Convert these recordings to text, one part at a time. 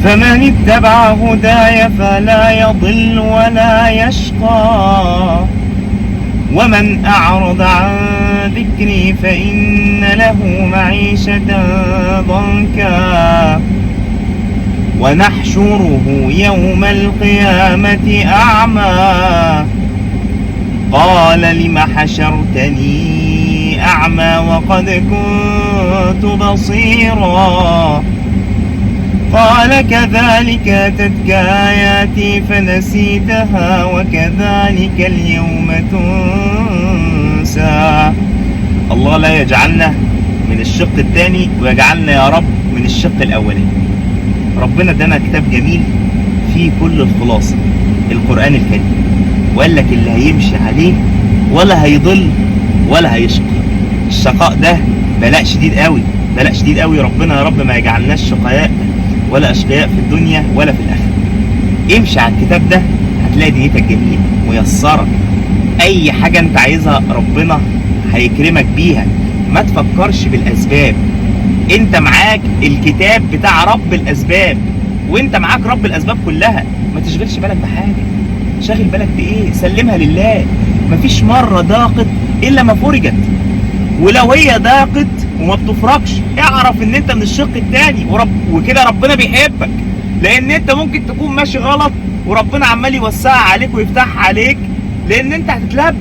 فمن اتبع هداي فلا يضل ولا يشقى ومن أعرض عن ذكري فإن له معيشة ضنكا ونحشره يوم القيامة أعمى قال لم حشرتني أعمى وقد كنت بصيرا قال كذلك أتتك آياتي فنسيتها وكذلك اليوم تنسى. الله لا يجعلنا من الشق الثاني ويجعلنا يا رب من الشق الأولاني. ربنا ادانا كتاب جميل فيه كل الخلاصة، القرآن الكريم، وقال لك اللي هيمشي عليه ولا هيضل ولا هيشقى. الشقاء ده بلاء شديد قوي، بلاء شديد قوي. ربنا يا رب ما يجعلناش شقياء ولا اشقياء في الدنيا ولا في الاخره. امشي على الكتاب ده هتلاقي دنيتك جميله ميسره. اي حاجه انت عايزها ربنا هيكرمك بيها. ما تفكرش بالاسباب، انت معاك الكتاب بتاع رب الاسباب، وانت معاك رب الاسباب كلها. ما تشغلش بالك بحاجه، شاغل بالك بايه؟ سلمها لله. مفيش مره ضاقت الا ما فرجت، ولو هي ضاقت وما بتفرجش اعرف ان انت من الشق الثاني، وكده ربنا بيحبك، لان انت ممكن تكون ماشي غلط وربنا عمال يوسعها عليك ويفتحها عليك، لان انت هتتلب.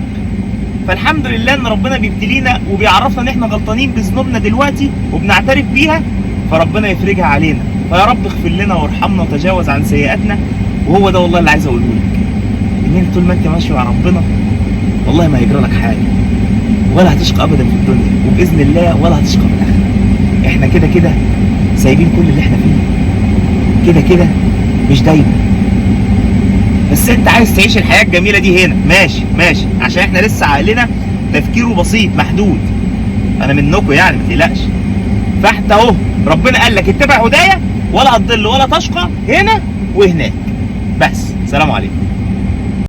فالحمد لله ان ربنا بيبتلينا وبيعرفنا ان احنا غلطانين بذنوبنا دلوقتي وبنعترف بيها، فربنا يفرجها علينا. فيا رب اغفر لنا وارحمنا وتجاوز عن سيئاتنا. وهو ده والله اللي عايز اقوله لك، ان انت طول ما انت ماشي مع ربنا والله ما هيجرى لك حاجه، ولا هتشقى ابدا في الدنيا، وباذن الله ولا هتشقى في الاخره. احنا كده كده سايبين كل اللي احنا فيه، كده كده مش دايما. بس انت عايز تعيش الحياه الجميله دي هنا، ماشي ماشي، عشان احنا لسه عقلنا تفكيره بسيط محدود. انا منكم يعني، ما تقلقش. فاحنا اهو ربنا قال لك اتبع هدايا ولا هتضل ولا تشقى هنا وهناك. بس سلام عليكم.